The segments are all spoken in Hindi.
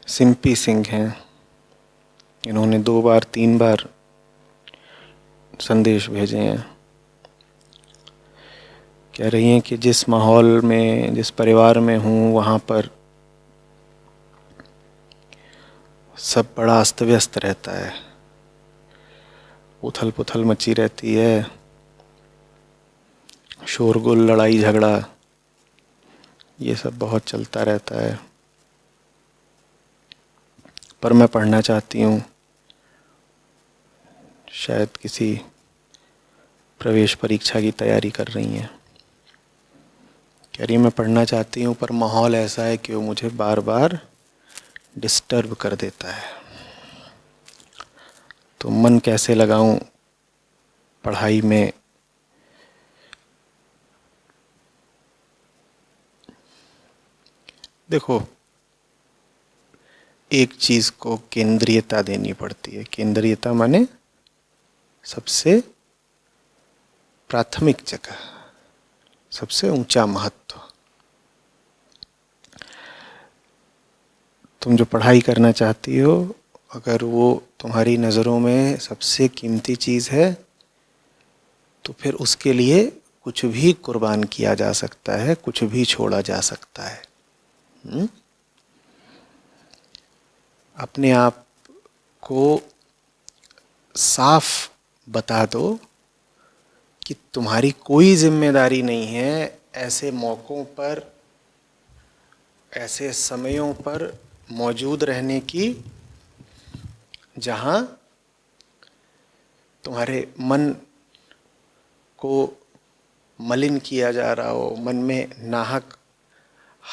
सिंपी सिंह हैं। इन्होंने 2 बार 3 बार संदेश भेजे हैं। कह रही हैं कि जिस माहौल में, जिस परिवार में हूँ वहाँ पर सब बड़ा अस्त व्यस्त रहता है, उथल पुथल मची रहती है, शोरगुल, लड़ाई झगड़ा, ये सब बहुत चलता रहता है। पर मैं पढ़ना चाहती हूँ, शायद किसी प्रवेश परीक्षा की तैयारी कर रही हैं। कह रही मैं पढ़ना चाहती हूँ पर माहौल ऐसा है कि वो मुझे बार बार डिस्टर्ब कर देता है। तो मन कैसे लगाऊं पढ़ाई में। देखो, एक चीज को केंद्रीयता देनी पड़ती है। केंद्रीयता माने सबसे प्राथमिक जगह, सबसे ऊंचा महत्व। तुम जो पढ़ाई करना चाहती हो, अगर वो तुम्हारी नज़रों में सबसे कीमती चीज़ है तो फिर उसके लिए कुछ भी कुर्बान किया जा सकता है, कुछ भी छोड़ा जा सकता है। अपने आप को साफ बता दो कि तुम्हारी कोई जिम्मेदारी नहीं है ऐसे मौक़ों पर, ऐसे समयों पर मौजूद रहने की जहाँ तुम्हारे मन को मलिन किया जा रहा हो, मन में नाहक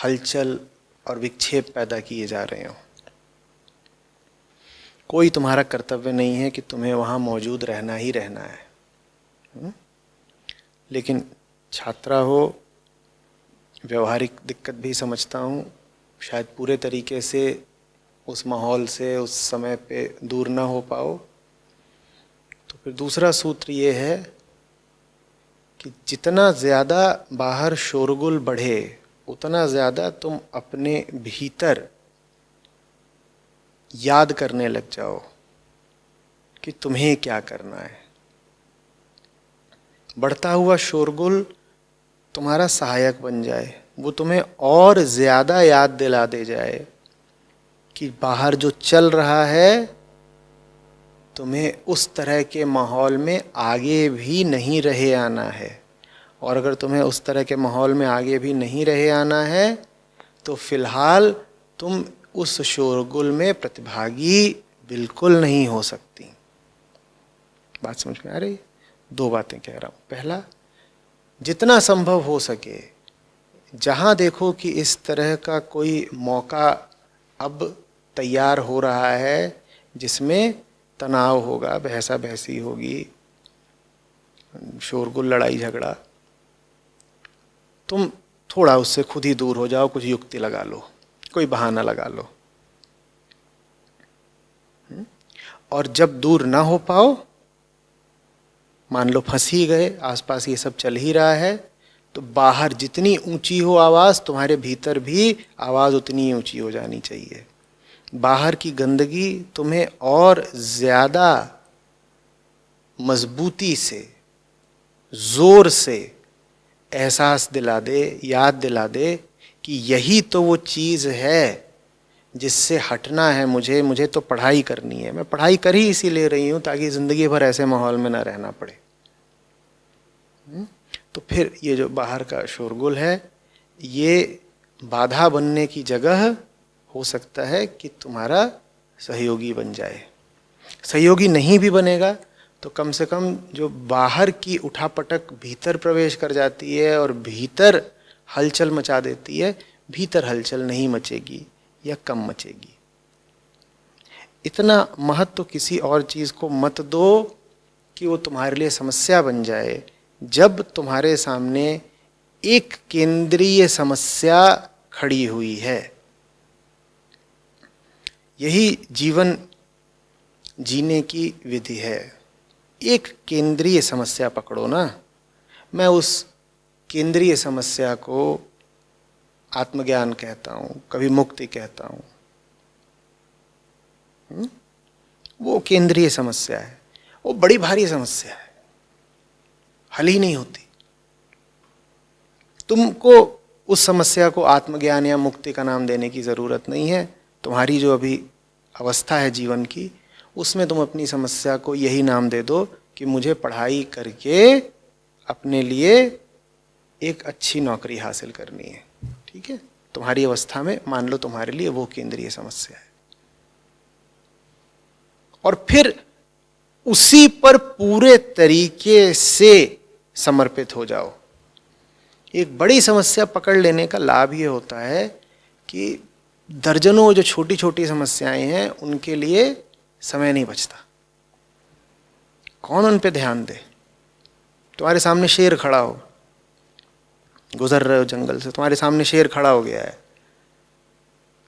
हलचल और विक्षेप पैदा किए जा रहे हो। कोई तुम्हारा कर्तव्य नहीं है कि तुम्हें वहाँ मौजूद रहना ही रहना है। लेकिन छात्रा हो, व्यवहारिक दिक्कत भी समझता हूँ, शायद पूरे तरीके से उस माहौल से उस समय पे दूर ना हो पाओ। तो फिर दूसरा सूत्र ये है कि जितना ज़्यादा बाहर शोरगुल बढ़े उतना ज़्यादा तुम अपने भीतर याद करने लग जाओ कि तुम्हें क्या करना है। बढ़ता हुआ शोरगुल तुम्हारा सहायक बन जाए, वो तुम्हें और ज़्यादा याद दिला दे जाए कि बाहर जो चल रहा है तुम्हें उस तरह के माहौल में आगे भी नहीं रहे आना है। और अगर तुम्हें उस तरह के माहौल में आगे भी नहीं रहे आना है तो फिलहाल तुम उस शोरगुल में प्रतिभागी बिल्कुल नहीं हो सकती। बात समझ में आ रही? 2 बातें कह रहा हूँ। पहला, जितना संभव हो सके जहाँ देखो कि इस तरह का कोई मौका अब तैयार हो रहा है जिसमें तनाव होगा, बहसा बहसी होगी, शोरगुल, लड़ाई झगड़ा, तुम थोड़ा उससे खुद ही दूर हो जाओ, कुछ युक्ति लगा लो, कोई बहाना लगा लो। और जब दूर ना हो पाओ, मान लो फंस ही गए, आसपास ये सब चल ही रहा है, तो बाहर जितनी ऊंची हो आवाज़, तुम्हारे भीतर भी आवाज़ उतनी ही ऊंची हो जानी चाहिए। बाहर की गंदगी तुम्हें और ज़्यादा मजबूती से, ज़ोर से एहसास दिला दे, याद दिला दे कि यही तो वो चीज़ है जिससे हटना है मुझे तो पढ़ाई करनी है। मैं पढ़ाई कर ही इसीलिए रही हूँ ताकि ज़िंदगी भर ऐसे माहौल में ना रहना पड़े। तो फिर ये जो बाहर का शोरगुल है, ये बाधा बनने की जगह हो सकता है कि तुम्हारा सहयोगी बन जाए। सहयोगी नहीं भी बनेगा तो कम से कम जो बाहर की उठापटक भीतर प्रवेश कर जाती है और भीतर हलचल मचा देती है, भीतर हलचल नहीं मचेगी या कम मचेगी। इतना महत्व किसी और चीज़ को मत दो कि वो तुम्हारे लिए समस्या बन जाए। जब तुम्हारे सामने एक केंद्रीय समस्या खड़ी हुई है, यही जीवन जीने की विधि है। एक केंद्रीय समस्या पकड़ो ना। मैं उस केंद्रीय समस्या को आत्मज्ञान कहता हूँ, कभी मुक्ति कहता हूँ। वो केंद्रीय समस्या है, वो बड़ी भारी समस्या है, हल ही नहीं होती। तुमको उस समस्या को आत्मज्ञान या मुक्ति का नाम देने की जरूरत नहीं है। तुम्हारी जो अभी अवस्था है जीवन की, उसमें तुम अपनी समस्या को यही नाम दे दो कि मुझे पढ़ाई करके अपने लिए एक अच्छी नौकरी हासिल करनी है। ठीक है, तुम्हारी अवस्था में मान लो तुम्हारे लिए वो केंद्रीय समस्या है, और फिर उसी पर पूरे तरीके से समर्पित हो जाओ। एक बड़ी समस्या पकड़ लेने का लाभ ये होता है कि दर्जनों जो छोटी छोटी समस्याएं हैं उनके लिए समय नहीं बचता। कौन उन पे ध्यान दे? तुम्हारे सामने शेर खड़ा हो, गुजर रहे हो जंगल से, तुम्हारे सामने शेर खड़ा हो गया है,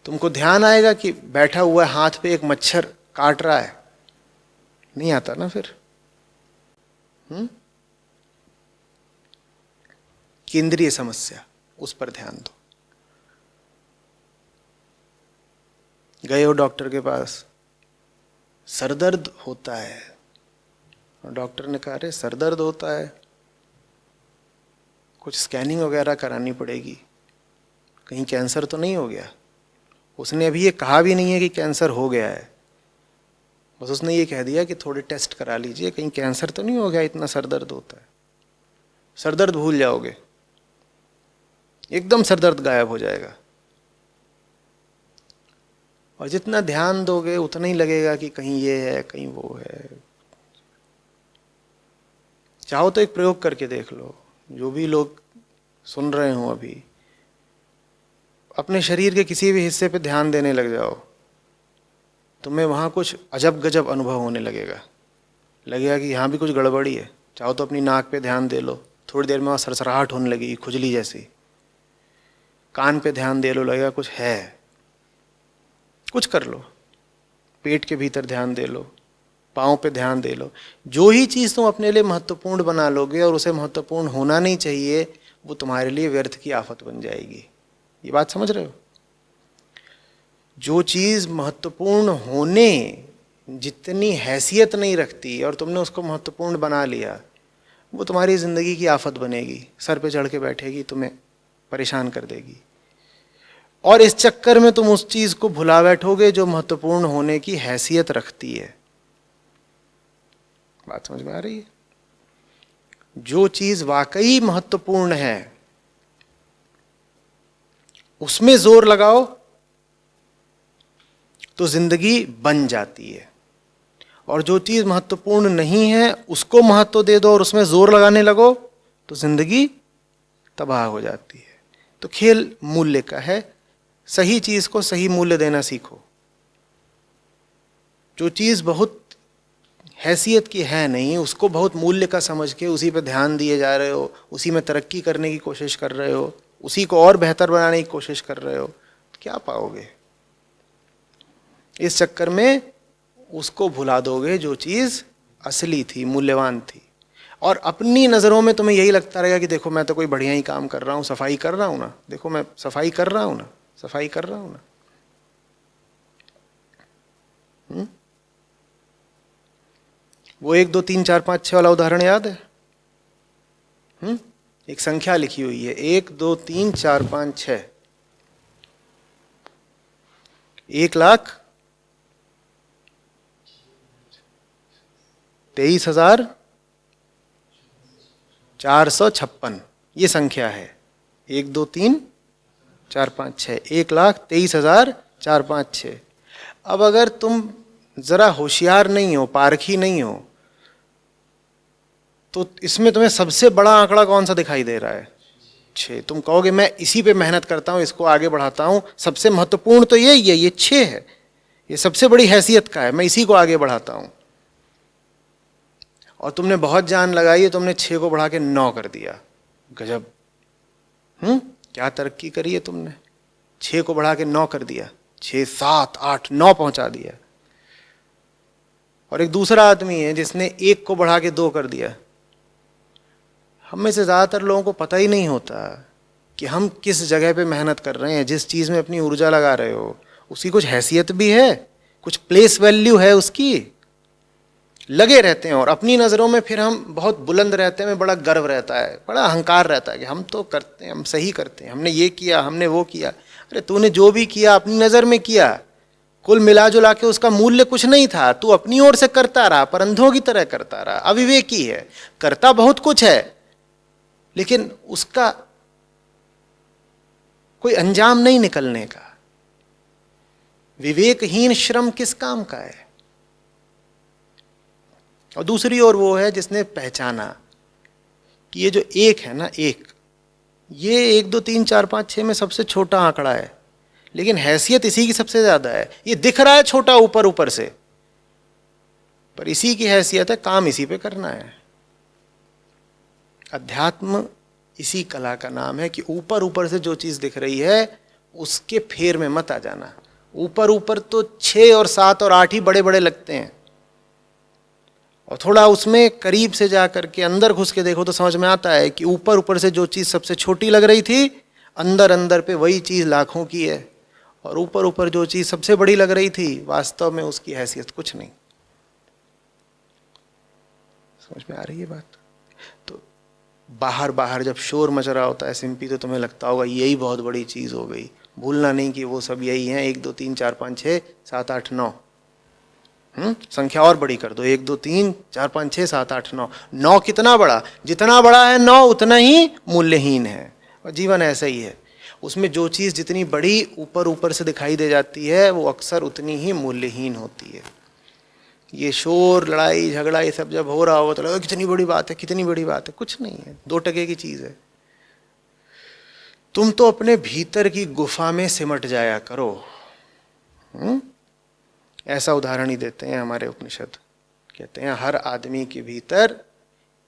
तुमको ध्यान आएगा कि बैठा हुआ हाथ पे एक मच्छर काट रहा है? नहीं आता ना फिर। केंद्रीय समस्या, उस पर ध्यान दो। गए हो डॉक्टर के पास, सर दर्द होता है, और डॉक्टर ने कहा अरे सर दर्द होता है, कुछ स्कैनिंग वगैरह करानी पड़ेगी, कहीं कैंसर तो नहीं हो गया? उसने अभी ये कहा भी नहीं है कि कैंसर हो गया है, बस उसने ये कह दिया कि थोड़े टेस्ट करा लीजिए, कहीं कैंसर तो नहीं हो गया, इतना सर दर्द होता है। सर दर्द भूल जाओगे, एकदम सर दर्द गायब हो जाएगा, और जितना ध्यान दोगे उतना ही लगेगा कि कहीं ये है कहीं वो है। चाहो तो एक प्रयोग करके देख लो, जो भी लोग सुन रहे हो अभी, अपने शरीर के किसी भी हिस्से पे ध्यान देने लग जाओ, तुम्हें वहाँ कुछ अजब गजब अनुभव होने लगेगा कि यहाँ भी कुछ गड़बड़ी है। चाहो तो अपनी नाक पे ध्यान दे लो, थोड़ी देर में वहाँ सरसराहट होने लगेगी, खुजली जैसी। कान पे ध्यान दे लो, लगेगा कुछ है। कुछ कर लो, पेट के भीतर ध्यान दे लो, पाँव पे ध्यान दे लो। जो ही चीज़ तुम अपने लिए महत्वपूर्ण बना लोगे और उसे महत्वपूर्ण होना नहीं चाहिए, वो तुम्हारे लिए व्यर्थ की आफत बन जाएगी। ये बात समझ रहे हो? जो चीज़ महत्वपूर्ण होने जितनी हैसियत नहीं रखती और तुमने उसको महत्वपूर्ण बना लिया, वो तुम्हारी ज़िंदगी की आफत बनेगी, सर पे चढ़ के बैठेगी, तुम्हें परेशान कर देगी। और इस चक्कर में तुम उस चीज़ को भुला बैठोगे जो महत्वपूर्ण होने की हैसियत रखती है। बात समझ में आ रही है? जो चीज़ वाकई महत्वपूर्ण है उसमें जोर लगाओ तो जिंदगी बन जाती है, और जो चीज़ महत्वपूर्ण नहीं है उसको महत्व दे दो और उसमें जोर लगाने लगो तो जिंदगी तबाह हो जाती है। तो खेल मूल्य का है, सही चीज़ को सही मूल्य देना सीखो। जो चीज़ बहुत हैसियत की है नहीं, उसको बहुत मूल्य का समझ के उसी पे ध्यान दिए जा रहे हो, उसी में तरक्की करने की कोशिश कर रहे हो, उसी को और बेहतर बनाने की कोशिश कर रहे हो, तो क्या पाओगे? इस चक्कर में उसको भुला दोगे जो चीज़ असली थी, मूल्यवान थी। और अपनी नज़रों में तुम्हें यही लगता रहेगा कि देखो मैं तो कोई बढ़िया ही काम कर रहा हूँ, सफाई कर रहा हूँ ना, देखो मैं सफाई कर रहा हूँ ना, सफाई कर रहा हूँ ना। वो 1 2 3 4 5 6 वाला उदाहरण याद है? एक संख्या लिखी हुई है 1 2 3 4 5 6, 1,23,456 ये संख्या है। 1 2 3 4 5 6, 1,23,456। अब अगर तुम जरा होशियार नहीं हो, पारखी नहीं हो, तो इसमें तुम्हें सबसे बड़ा आंकड़ा कौन सा दिखाई दे रहा है? 6। तुम कहोगे मैं इसी पे मेहनत करता हूँ, इसको आगे बढ़ाता हूँ, सबसे महत्वपूर्ण तो यही है, ये 6 है, ये सबसे बड़ी हैसियत का है, मैं इसी को आगे बढ़ाता हूँ। और तुमने बहुत जान लगाई है, तुमने 6 को बढ़ा के 9 कर दिया। गजब, क्या तरक्की करी है तुमने? 6 को बढ़ा के 9 कर दिया, 6 7 8 9 पहुंचा दिया। और एक दूसरा आदमी है जिसने 1 को बढ़ा के 2 कर दिया। हम में से ज़्यादातर लोगों को पता ही नहीं होता कि हम किस जगह पे मेहनत कर रहे हैं। जिस चीज़ में अपनी ऊर्जा लगा रहे हो उसकी कुछ हैसियत भी है, कुछ प्लेस वैल्यू है उसकी, लगे रहते हैं। और अपनी नज़रों में फिर हम बहुत बुलंद रहते हैं, हमें बड़ा गर्व रहता है, बड़ा अहंकार रहता है कि हम तो करते हैं, हम सही करते हैं, हमने ये किया, हमने वो किया। अरे तूने जो भी किया अपनी नज़र में किया, कुल मिला जुला के उसका मूल्य कुछ नहीं था। तू अपनी ओर से करता रहा, पर अंधों की तरह करता रहा, अविवेकी है। करता बहुत कुछ है, लेकिन उसका कोई अंजाम नहीं निकलने का। विवेकहीन श्रम किस काम का है? और दूसरी ओर वो है जिसने पहचाना कि ये जो एक है ना, एक, ये 1 2 3 4 5 6 में सबसे छोटा आंकड़ा है, लेकिन हैसियत इसी की सबसे ज्यादा है। ये दिख रहा है छोटा ऊपर ऊपर से, पर इसी की हैसियत है, काम इसी पे करना है। अध्यात्म इसी कला का नाम है कि ऊपर ऊपर से जो चीज दिख रही है उसके फेर में मत आ जाना। ऊपर ऊपर तो 6 और 7 और 8 ही बड़े बड़े लगते हैं, और थोड़ा उसमें करीब से जा करके अंदर घुस के देखो तो समझ में आता है कि ऊपर ऊपर से जो चीज़ सबसे छोटी लग रही थी, अंदर अंदर पे वही चीज़ लाखों की है। और ऊपर ऊपर जो चीज़ सबसे बड़ी लग रही थी, वास्तव में उसकी हैसियत कुछ नहीं। समझ में आ रही है बात? तो बाहर बाहर जब शोर मच रहा होता है सिंपी, तो तुम्हें लगता होगा यही बहुत बड़ी चीज़ हो गई। भूलना नहीं कि वो सब यही हैं, 1 2 3 4 5 6 7 8 9। संख्या और बड़ी कर दो, 1 2 3 4 5 6 7 8 9। 9 कितना बड़ा? जितना बड़ा है 9 उतना ही मूल्यहीन है। और जीवन ऐसा ही है, उसमें जो चीज़ जितनी बड़ी ऊपर ऊपर से दिखाई दे जाती है वो अक्सर उतनी ही मूल्यहीन होती है। ये शोर, लड़ाई झगड़ा, ये सब जब हो रहा होगा तो लगेगा कितनी बड़ी बात है, कितनी बड़ी बात है। कुछ नहीं है, 2 टके की चीज़ है। तुम तो अपने भीतर की गुफा में सिमट जाया करो। ऐसा उदाहरण ही देते हैं हमारे उपनिषद। कहते हैं हर आदमी के भीतर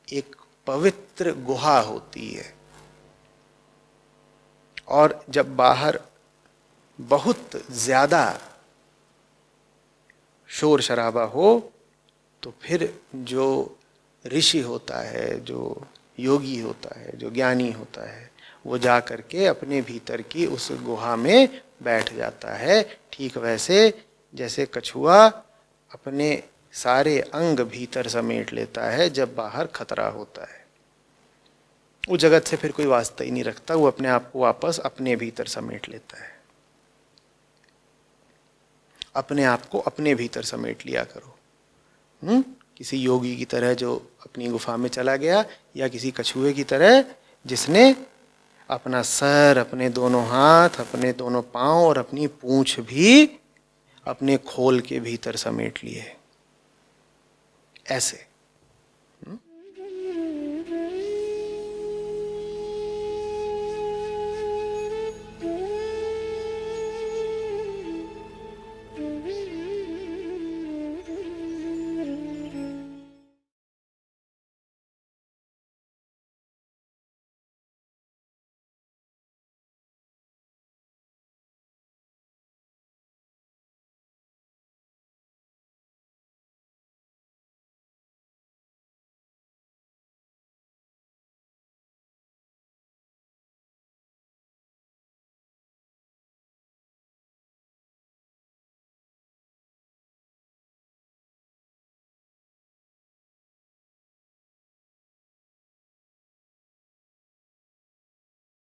एक पवित्र गुहा होती है, और जब बाहर बहुत ज्यादा शोर शराबा हो तो फिर जो ऋषि होता है, जो योगी होता है, जो ज्ञानी होता है, वो जा करके अपने भीतर की उस गुहा में बैठ जाता है। ठीक वैसे जैसे कछुआ अपने सारे अंग भीतर समेट लेता है जब बाहर खतरा होता है। वो जगत से फिर कोई वास्ता ही नहीं रखता, वो अपने आप को वापस अपने भीतर समेट लेता है। अपने आप को अपने भीतर समेट लिया करो। किसी योगी की तरह जो अपनी गुफा में चला गया, या किसी कछुए की तरह जिसने अपना सर, अपने दोनों हाथ, अपने दोनों पांव और अपनी पूंछ भी अपने खोल के भीतर समेट लिए। ऐसे